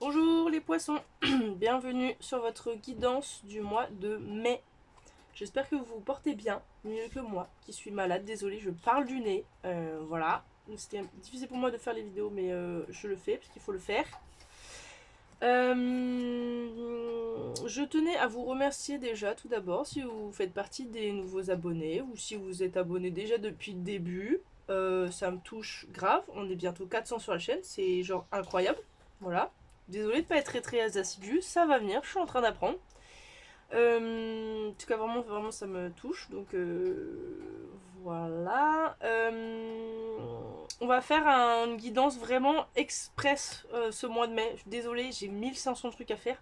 Bonjour les poissons, bienvenue sur votre guidance du mois de mai. J'espère que vous vous portez bien, mieux que moi qui suis malade. Désolée, je parle du nez. Voilà, c'était difficile pour moi de faire les vidéos, mais je le fais parce qu'il faut le faire. Je tenais à vous remercier déjà tout d'abord si vous faites partie des nouveaux abonnés ou si vous êtes abonné déjà depuis le début. Ça me touche grave, on est bientôt 400 sur la chaîne, c'est genre incroyable. Voilà. Désolée de pas être très assidue, ça va venir, je suis en train d'apprendre. En tout cas, vraiment, ça me touche. Donc, voilà. On va faire une guidance vraiment express ce mois de mai. Je suis désolée, j'ai 1500 trucs à faire.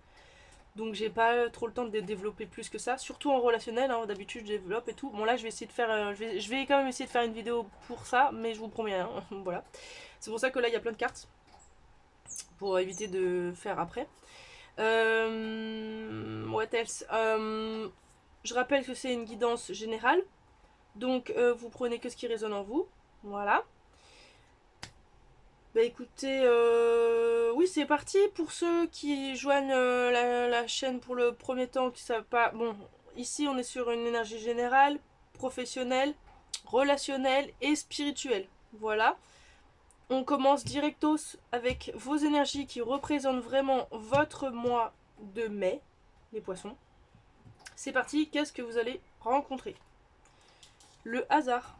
Donc, j'ai pas trop le temps de développer plus que ça. Surtout en relationnel, hein. D'habitude, je développe et tout. Bon, là, je vais essayer de faire. Je vais quand même essayer de faire une vidéo pour ça, mais je vous promets, hein. Voilà. C'est pour ça que là, il y a plein de cartes. Pour éviter de faire après. What else? Je rappelle que c'est une guidance générale. Donc vous prenez que ce qui résonne en vous. Voilà. Bah écoutez, oui c'est parti. Pour ceux qui joignent la chaîne pour le premier temps, qui savent pas. Bon, ici on est sur une énergie générale, professionnelle, relationnelle et spirituelle. Voilà. On commence directos avec vos énergies qui représentent vraiment votre mois de mai, les poissons. C'est parti, qu'est-ce que vous allez rencontrer? Le hasard.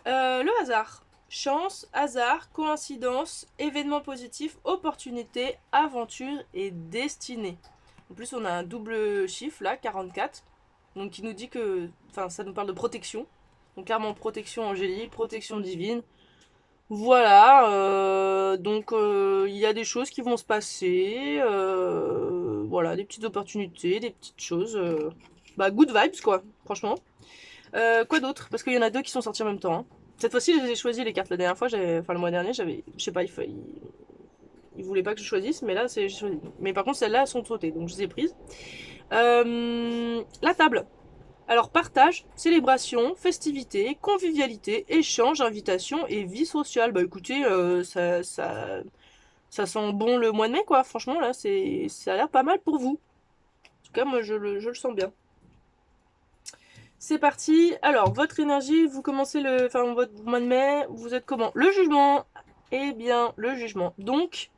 Le hasard. Chance, hasard, coïncidence, événement positif, opportunité, aventure et destinée. En plus, on a un double chiffre là, 44. Donc, qui nous dit que. Enfin, ça nous parle de protection. Donc, clairement, protection angélique, protection divine. Voilà. Donc, il y a des choses qui vont se passer. Voilà, des petites opportunités, des petites choses. Bah, good vibes, quoi, franchement. Quoi d'autre? Parce qu'il y en a deux qui sont sortis en même temps, hein. Cette fois-ci, je les ai choisis les cartes. La dernière fois, enfin le mois dernier, j'avais, je sais pas, il voulait pas que je choisisse, mais là, j'ai choisi. Mais par contre, celles-là, elles sont sautées, donc je les ai prises. La table. Alors, partage, célébration, festivité, convivialité, échange, invitation et vie sociale. Bah écoutez, ça sent bon le mois de mai, quoi. Franchement, là, ça a l'air pas mal pour vous. En tout cas, moi, je le sens bien. C'est parti. Alors, votre énergie, vous commencez votre mois de mai, vous êtes comment? Le jugement. Eh bien, le jugement. Donc,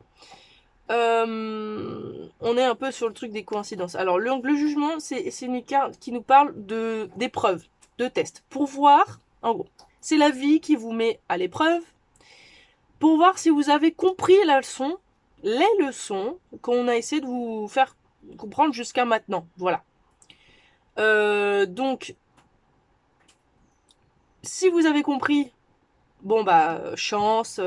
on est un peu sur le truc des coïncidences. Alors, le jugement, c'est une carte qui nous parle d'épreuves, de tests. Pour voir, en gros, c'est la vie qui vous met à l'épreuve. Pour voir si vous avez compris la leçon, les leçons qu'on a essayé de vous faire comprendre jusqu'à maintenant. Voilà. Donc, si vous avez compris, bon bah chance,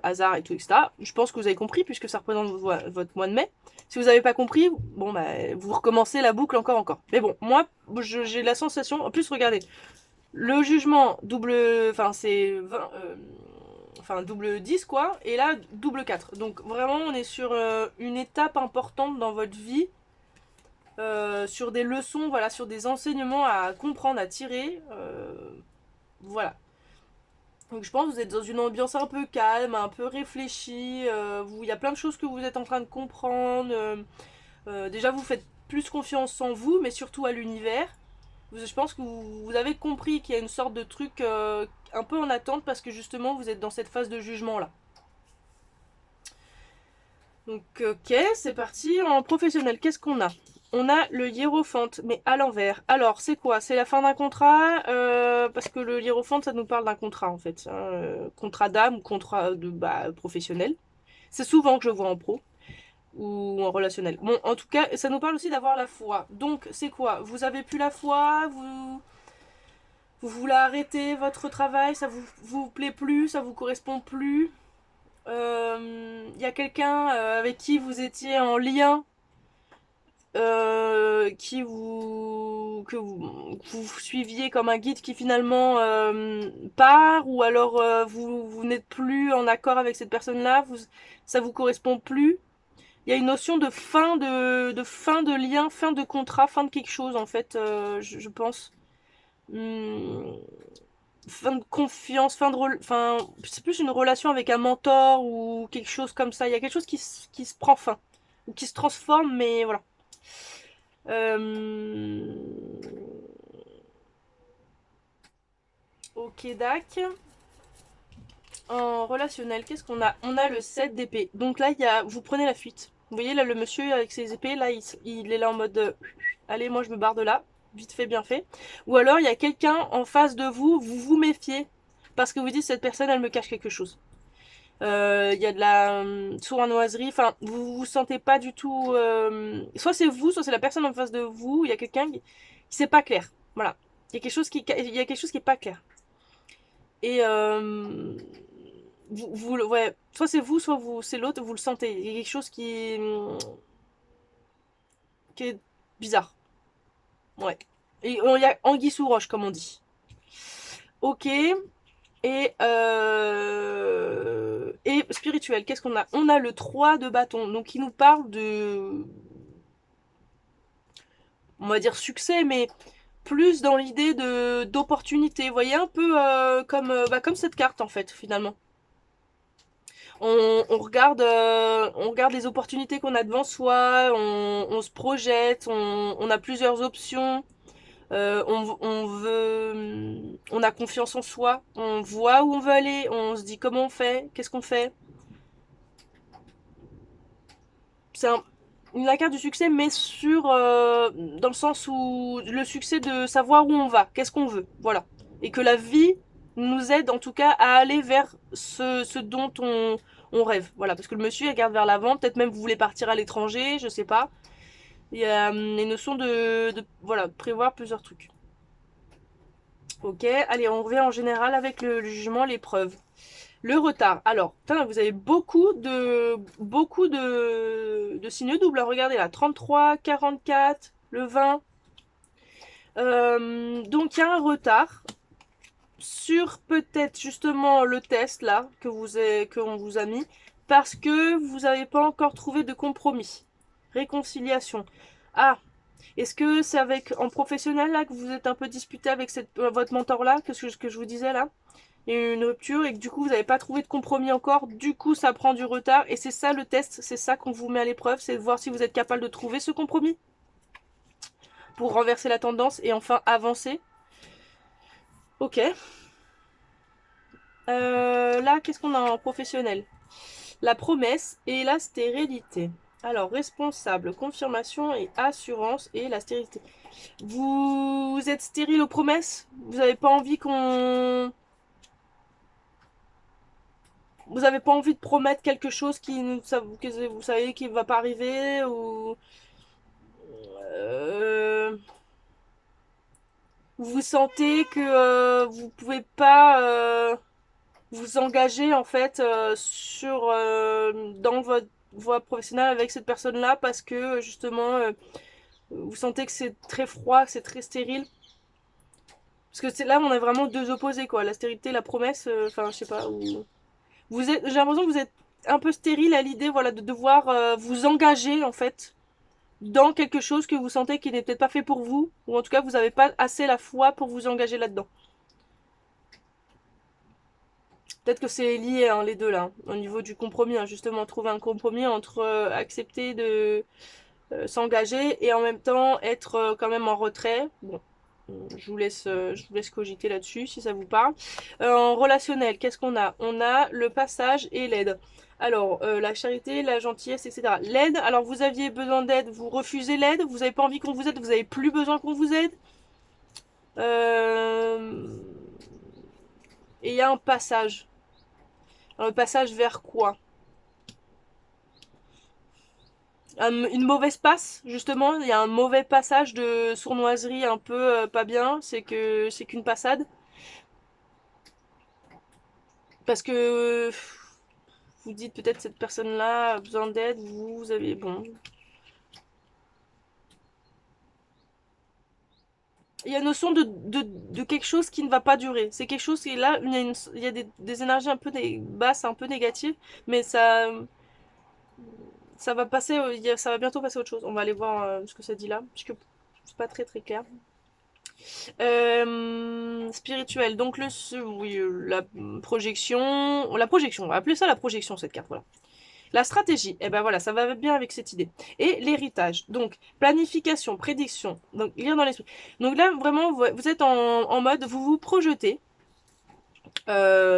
hasard et tout, etc. Je pense que vous avez compris puisque ça représente votre mois de mai. Si vous n'avez pas compris, bon bah vous recommencez la boucle encore. Mais bon, moi j'ai la sensation, en plus regardez, le jugement double, enfin c'est 20, enfin double 10 quoi, et là double 4. Donc vraiment on est sur une étape importante dans votre vie, sur des leçons, voilà, sur des enseignements à comprendre, à tirer. Voilà. Donc je pense que vous êtes dans une ambiance un peu calme, un peu réfléchie. Il y a plein de choses que vous êtes en train de comprendre. Déjà, vous faites plus confiance en vous, mais surtout à l'univers. Je pense que vous avez compris qu'il y a une sorte de truc un peu en attente parce que justement, vous êtes dans cette phase de jugement là. Donc, ok, c'est parti. En professionnel, qu'est-ce qu'on a? On a le hiérophante, mais à l'envers. Alors, c'est quoi? C'est la fin d'un contrat, parce que le hiérophante, ça nous parle d'un contrat, en fait, hein, contrat d'âme ou contrat de professionnel. C'est souvent que je vois en pro ou en relationnel. Bon, en tout cas, ça nous parle aussi d'avoir la foi. Donc, c'est quoi? Vous avez plus la foi, vous voulez arrêter votre travail, ça vous plaît plus, ça vous correspond plus. Il y a quelqu'un avec qui vous étiez en lien, que vous suiviez comme un guide qui finalement part, ou alors vous n'êtes plus en accord avec cette personne-là, ça vous correspond plus. Il y a une notion de fin de lien, fin de contrat, fin de quelque chose en fait, je pense. Hum, fin de confiance, enfin, c'est plus une relation avec un mentor ou quelque chose comme ça. Il y a quelque chose qui se prend fin ou qui se transforme, mais voilà. Euh... Ok, dac. En relationnel, qu'est-ce qu'on a? On a le 7 d'épée. Donc là, vous prenez la fuite. Vous voyez là le monsieur avec ses épées, là il est là en mode allez, moi je me barre de là, vite fait, bien fait. Ou alors il y a quelqu'un en face de vous, vous vous méfiez parce que vous dites cette personne elle me cache quelque chose. Il y a de la sournoiserie, enfin vous vous sentez pas du tout. Soit c'est vous, soit c'est la personne en face de vous. Il y a quelqu'un qui c'est pas clair. Voilà, il y a quelque chose qui est pas clair. Et ouais, soit c'est vous, soit c'est l'autre, vous le sentez. Il y a quelque chose qui est bizarre. Ouais. Et il y a anguille sous roche, comme on dit. Ok. Et spirituel, qu'est-ce qu'on a? On a le 3 de bâton, donc il nous parle de, on va dire succès, mais plus dans l'idée de d'opportunité. Vous voyez un peu comme cette carte en fait, finalement. On regarde les opportunités qu'on a devant soi, on se projette, on a plusieurs options, on a confiance en soi, on voit où on veut aller, on se dit comment on fait, qu'est-ce qu'on fait. C'est la carte du succès, mais dans le sens où le succès de savoir où on va, qu'est-ce qu'on veut, voilà. Et que la vie nous aide en tout cas à aller vers ce dont on rêve, voilà. Parce que le monsieur il regarde vers l'avant, peut-être même vous voulez partir à l'étranger, je sais pas. Il y a les notions voilà, prévoir plusieurs trucs. Ok, allez, on revient en général avec le jugement, l'épreuve. Le retard. Alors, vous avez beaucoup de signes doubles. Regardez là, 33, 44, le 20. Donc, il y a un retard sur peut-être justement le test là qu'on vous a mis parce que vous n'avez pas encore trouvé de compromis. Réconciliation. Ah, est-ce que c'est en professionnel là que vous êtes un peu disputé avec votre mentor là, que je vous disais là? Il y a eu une rupture et que du coup vous n'avez pas trouvé de compromis encore, du coup ça prend du retard et c'est ça le test, c'est ça qu'on vous met à l'épreuve, c'est de voir si vous êtes capable de trouver ce compromis pour renverser la tendance et enfin avancer. Ok. Là, qu'est-ce qu'on a en professionnel? La promesse et la stérilité. Alors, responsable, confirmation et assurance et la stérilité. Vous êtes stérile aux promesses? Vous n'avez pas envie qu'on vous avez pas envie de promettre quelque chose que vous savez qu'il va pas arriver ou euh, vous sentez que vous pouvez pas vous engager en fait dans votre voie professionnelle avec cette personne-là parce que justement vous sentez que c'est très froid, que c'est très stérile. Parce que c'est là on a vraiment deux opposés quoi, la stérilité, la promesse. Enfin je sais pas. J'ai l'impression que vous êtes un peu stérile à l'idée voilà de devoir vous engager en fait dans quelque chose que vous sentez qui n'est peut-être pas fait pour vous, ou en tout cas vous n'avez pas assez la foi pour vous engager là-dedans. Peut-être que c'est lié les deux là, au niveau du compromis, hein, justement trouver un compromis entre accepter de s'engager et en même temps être quand même en retrait. Bon, je vous laisse cogiter là-dessus si ça vous parle. En relationnel, qu'est-ce qu'on a? On a le passage et l'aide. Alors, la charité, la gentillesse, etc. L'aide, alors vous aviez besoin d'aide, vous refusez l'aide, vous n'avez pas envie qu'on vous aide, vous n'avez plus besoin qu'on vous aide. Euh, Et il y a un passage. Alors, le passage vers quoi? Une mauvaise passe, justement. Il y a un mauvais passage de sournoiserie un peu pas bien. C'est qu'une passade. Parce que vous dites peut-être cette personne-là a besoin d'aide, vous avez... Bon. Il y a une notion de quelque chose qui ne va pas durer. C'est quelque chose qui est là, il y a des énergies un peu basses, un peu négatives, mais ça va passer, ça va bientôt passer à autre chose. On va aller voir ce que ça dit là, puisque c'est pas très très clair. Spirituel, donc oui, la projection, on va appeler ça la projection cette carte, voilà. La stratégie, et ben voilà, ça va bien avec cette idée. Et l'héritage, donc planification, prédiction, donc lire dans l'esprit. Donc là, vraiment, vous êtes en mode, vous vous projetez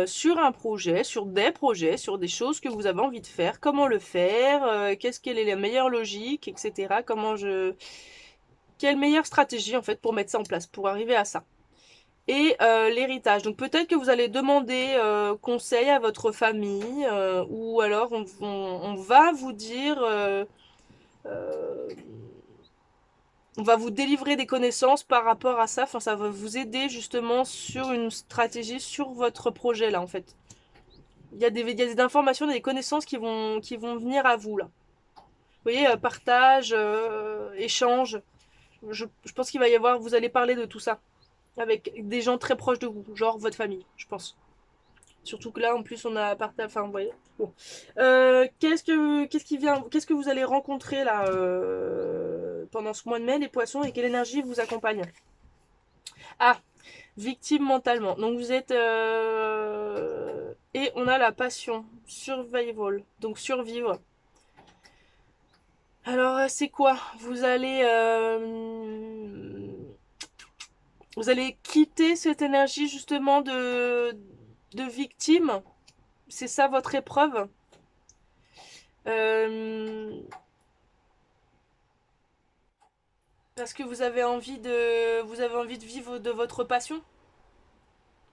sur un projet, sur des projets, sur des choses que vous avez envie de faire, comment le faire, quelle est la meilleure logique, etc. Quelle meilleure stratégie en fait pour mettre ça en place, pour arriver à ça. Et l'héritage. Donc peut-être que vous allez demander conseil à votre famille ou alors on va vous dire, euh, on va vous délivrer des connaissances par rapport à ça. Enfin, ça va vous aider justement sur une stratégie sur votre projet là en fait. Il y a des informations, des connaissances qui vont venir à vous là. Vous voyez, partage, échange. Je pense qu'il va y avoir, vous allez parler de tout ça avec des gens très proches de vous, genre votre famille, je pense. Surtout que là, en plus, on a partagé. Enfin, vous voyez. Bon. Qu'est-ce que vous allez rencontrer là pendant ce mois de mai, les poissons, et quelle énergie vous accompagne? Ah, victime mentalement. Donc vous êtes et on a la passion, survival, donc survivre. Alors c'est quoi? Vous allez quitter cette énergie justement de victime. C'est ça votre épreuve. Euh, Parce que vous avez envie de vivre de votre passion.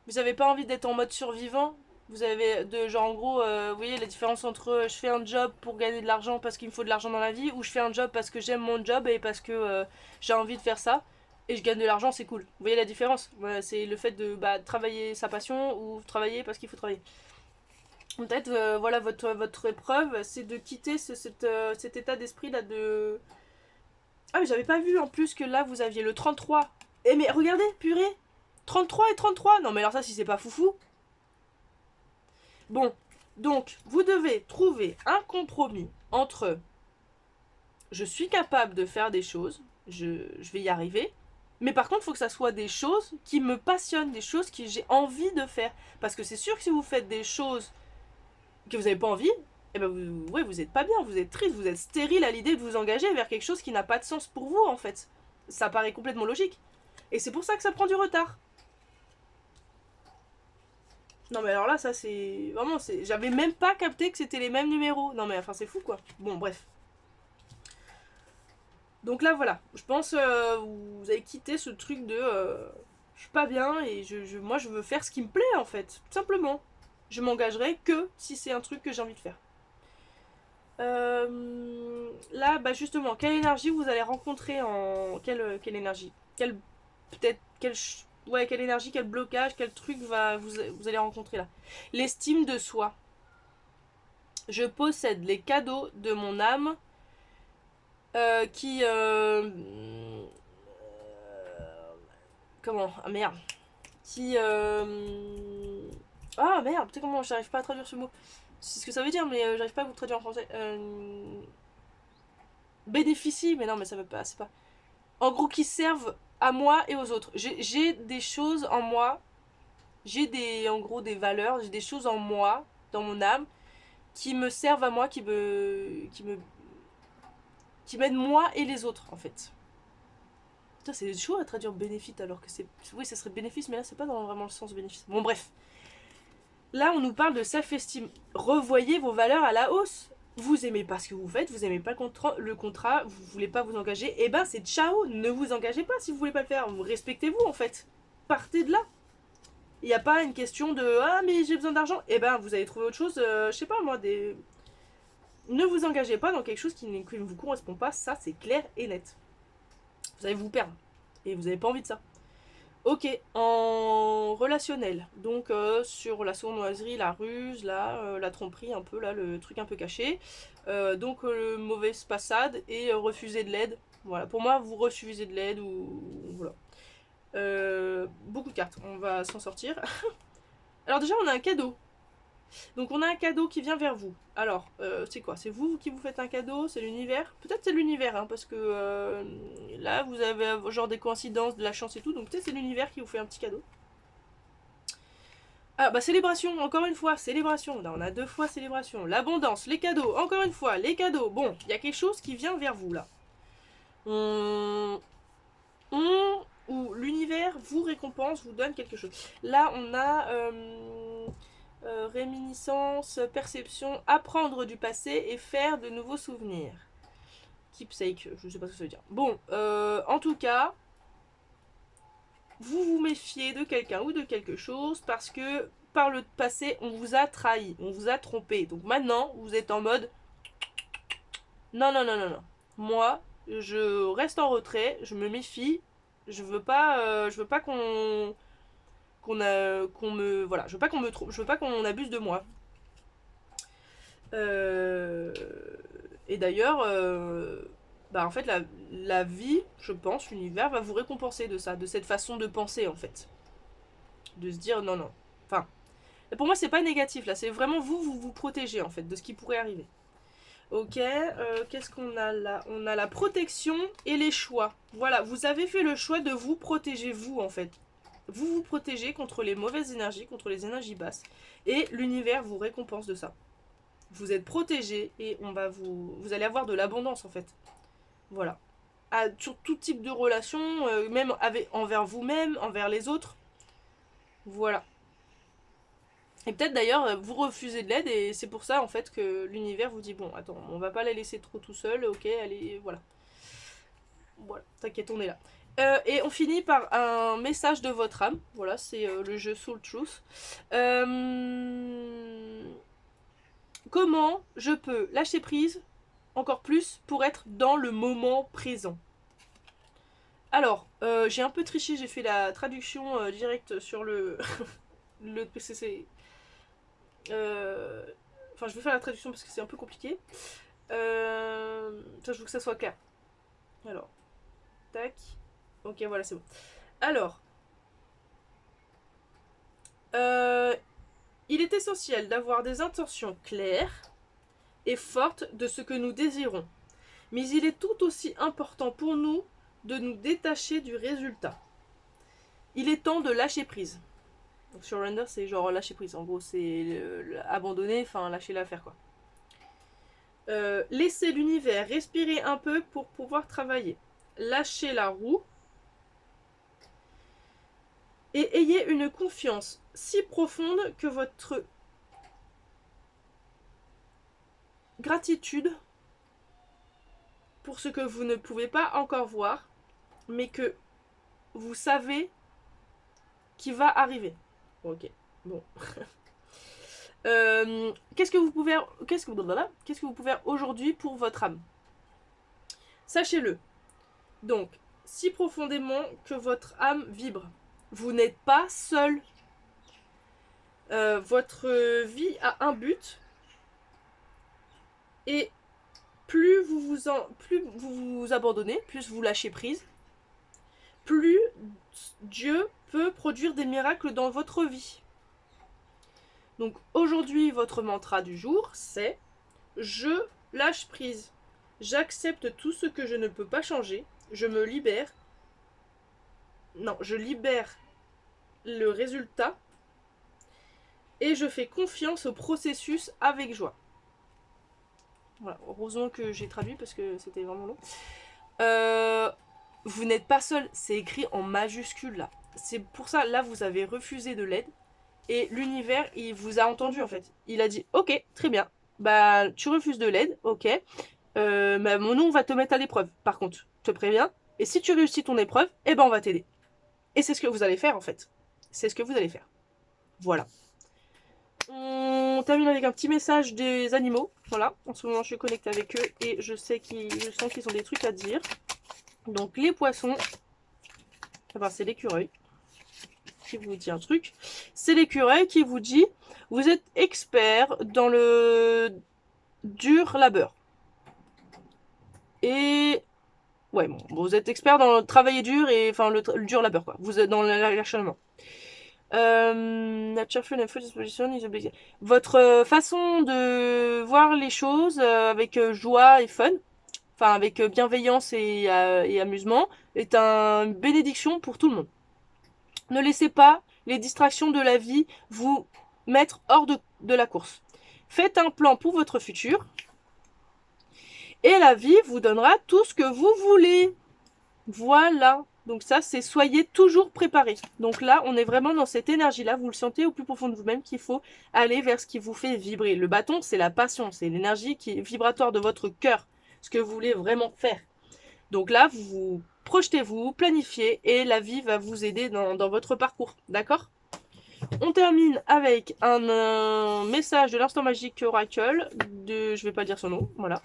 Vous n'avez pas envie d'être en mode survivant. Vous avez de genre en gros, vous voyez la différence entre je fais un job pour gagner de l'argent parce qu'il me faut de l'argent dans la vie, ou je fais un job parce que j'aime mon job et parce que j'ai envie de faire ça et je gagne de l'argent, c'est cool. Vous voyez la différence? Voilà, c'est le fait de travailler sa passion ou travailler parce qu'il faut travailler. Peut-être voilà votre épreuve, c'est de quitter cet état d'esprit là de ah mais j'avais pas vu en plus que là vous aviez le 33. Eh mais regardez, purée, 33 et 33. Non mais alors ça si c'est pas foufou. Bon, donc vous devez trouver un compromis entre je suis capable de faire des choses, je vais y arriver, mais par contre il faut que ça soit des choses qui me passionnent, des choses que j'ai envie de faire. Parce que c'est sûr que si vous faites des choses que vous n'avez pas envie, eh ben ouais, vous êtes pas bien, vous êtes triste, vous êtes stérile à l'idée de vous engager vers quelque chose qui n'a pas de sens pour vous en fait. Ça paraît complètement logique. Et c'est pour ça que ça prend du retard. Non mais alors là, ça c'est... Vraiment, j'avais même pas capté que c'était les mêmes numéros. Non mais enfin c'est fou quoi. Bon bref. Donc là voilà, je pense vous avez quitté ce truc de... je suis pas bien et moi je veux faire ce qui me plaît en fait. Tout simplement. Je m'engagerai que si c'est un truc que j'ai envie de faire. Là, bah justement, quelle énergie vous allez rencontrer en... quelle énergie? Peut-être... Ouais, quelle énergie, quel blocage, quel truc vous allez rencontrer là? L'estime de soi. Je possède les cadeaux de mon âme qui... comment? Ah merde. Qui... Ah merde, putain comment j'arrive pas à traduire ce mot. C'est ce que ça veut dire, mais j'arrive pas à vous traduire en français. Bénéficie, mais non, mais ça veut pas, c'est pas. En gros, qui servent à moi et aux autres. J'ai des choses en moi, en gros des valeurs, j'ai des choses en moi, dans mon âme, qui me servent à moi, qui m'aident moi et les autres en fait. Putain, c'est chaud à traduire bénéfice alors que c'est. Oui, ça serait bénéfice, mais là c'est pas dans vraiment le sens bénéfice. Bon, bref. Là, on nous parle de self-esteem. Revoyez vos valeurs à la hausse. Vous aimez pas ce que vous faites, vous aimez pas le contrat, vous voulez pas vous engager, et ben c'est ciao, ne vous engagez pas si vous voulez pas le faire. Respectez-vous en fait. Partez de là. Il n'y a pas une question de ah mais j'ai besoin d'argent. Et ben vous allez trouver autre chose, je sais pas moi, des. Ne vous engagez pas dans quelque chose qui ne vous correspond pas, ça c'est clair et net. Vous allez vous perdre. Et vous n'avez pas envie de ça. Ok, en relationnel, donc sur la sournoiserie, la ruse, la tromperie, un peu là, le truc un peu caché. Donc mauvaise passade et refuser de l'aide. Voilà, pour moi, vous refusez de l'aide ou voilà. Beaucoup de cartes, on va s'en sortir. Alors déjà, on a un cadeau. Donc on a un cadeau qui vient vers vous. Alors, c'est quoi? C'est vous qui vous faites un cadeau? C'est l'univers? Peut-être c'est l'univers, hein, parce que là, vous avez genre des coïncidences, de la chance et tout, donc peut-être c'est l'univers qui vous fait un petit cadeau. Ah bah célébration, encore une fois, célébration. Là, on a 2 fois célébration. L'abondance, les cadeaux, encore une fois, les cadeaux. Bon, il y a quelque chose qui vient vers vous là. On ou l'univers vous récompense, vous donne quelque chose. Là, on a réminiscence, perception, apprendre du passé et faire de nouveaux souvenirs. Keepsake, je sais pas ce que ça veut dire. Bon, en tout cas, vous vous méfiez de quelqu'un ou de quelque chose parce que par le passé, on vous a trahi, on vous a trompé. Donc maintenant, vous êtes en mode non, non, non, non, non. Moi, je reste en retrait, je me méfie. Je veux pas qu'on me voilà, je veux pas qu'on me trompe, je veux pas qu'on abuse de moi. Euh, et d'ailleurs, bah en fait la vie, je pense, l'univers va vous récompenser de ça, de cette façon de penser en fait, de se dire non non. Enfin, pour moi c'est pas négatif là, c'est vraiment vous protégez en fait de ce qui pourrait arriver. Ok, qu'est-ce qu'on a là? On a la protection et les choix. Voilà, vous avez fait le choix de vous protéger vous en fait. Vous vous protégez contre les mauvaises énergies, contre les énergies basses. Et l'univers vous récompense de ça. Vous êtes protégé et vous allez avoir de l'abondance en fait. Voilà. Sur tout type de relation, même envers vous-même, envers les autres. Voilà. Et peut-être d'ailleurs, vous refusez de l'aide et c'est pour ça en fait que l'univers vous dit bon, attends, on va pas la laisser trop tout seul, ok, allez, voilà. Voilà, t'inquiète, on est là. Et on finit par un message de votre âme. Voilà, c'est le jeu Soul Truth. Comment je peux lâcher prise encore plus pour être dans le moment présent? Alors, j'ai un peu triché, j'ai fait la traduction directe sur le, le PCC. Enfin, je vais faire la traduction parce que c'est un peu compliqué. Je veux que ça soit clair. Alors, tac. Ok, voilà, c'est bon. Alors, il est essentiel d'avoir des intentions claires et fortes de ce que nous désirons. Mais il est tout aussi important pour nous de nous détacher du résultat. Il est temps de lâcher prise. Donc surrender, c'est genre lâcher prise. En gros, c'est abandonner, enfin lâcher l'affaire quoi. Laissez l'univers respirer un peu pour pouvoir travailler. Lâchez la roue et ayez une confiance si profonde que votre gratitude pour ce que vous ne pouvez pas encore voir, mais que vous savez qui va arriver. Ok, bon. Qu'est-ce que vous pouvez aujourd'hui pour votre âme? Sachez-le. Donc, si profondément que votre âme vibre. Vous n'êtes pas seul. Votre vie a un but. Et plus vous vous abandonnez, plus vous lâchez prise, plus Dieu peut produire des miracles dans votre vie. Donc aujourd'hui, votre mantra du jour, c'est je lâche prise. J'accepte tout ce que je ne peux pas changer. Je me libère. Non, je libère le résultat. Et je fais confiance au processus avec joie. Voilà, heureusement que j'ai traduit parce que c'était vraiment long. Vous n'êtes pas seul, c'est écrit en majuscule là. C'est pour ça, là, vous avez refusé de l'aide. Et l'univers, il vous a entendu en fait. Il a dit, ok, très bien. Bah, tu refuses de l'aide, ok. Bah, nous, on va te mettre à l'épreuve. Par contre, je te préviens. Et si tu réussis ton épreuve, eh ben, on va t'aider. Et c'est ce que vous allez faire en fait. C'est ce que vous allez faire. Voilà. On termine avec un petit message des animaux. Voilà, en ce moment je suis connectée avec eux et je sens qu'ils ont des trucs à dire. Donc les poissons, enfin, c'est l'écureuil qui vous dit un truc. C'est l'écureuil qui vous dit vous êtes expert dans le dur labeur. Et ouais, bon, vous êtes expert dans le travail dur et enfin le dur labeur quoi. Vous êtes dans l'acharnement. Nature Fun and Full Disposition is obliged. Votre façon de voir les choses avec joie et fun, enfin avec bienveillance et amusement, est une bénédiction pour tout le monde. Ne laissez pas les distractions de la vie vous mettre hors de la course. Faites un plan pour votre futur et la vie vous donnera tout ce que vous voulez. Voilà. Donc ça, c'est soyez toujours préparés. Donc là, on est vraiment dans cette énergie-là. Vous le sentez au plus profond de vous-même qu'il faut aller vers ce qui vous fait vibrer. Le bâton, c'est la passion, c'est l'énergie qui est vibratoire de votre cœur, ce que vous voulez vraiment faire. Donc là, vous projetez-vous, planifiez et la vie va vous aider dans votre parcours. D'accord? On termine avec un message de l'instant magique Oracle. Je vais pas dire son nom, voilà.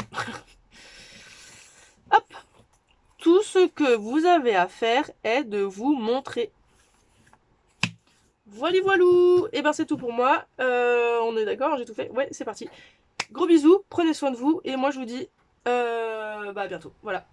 Hop. Tout ce que vous avez à faire est de vous montrer. Voilà, voilou. Et ben c'est tout pour moi. On est d'accord, j'ai tout fait. Ouais, c'est parti. Gros bisous, prenez soin de vous et moi je vous dis à bientôt. Voilà.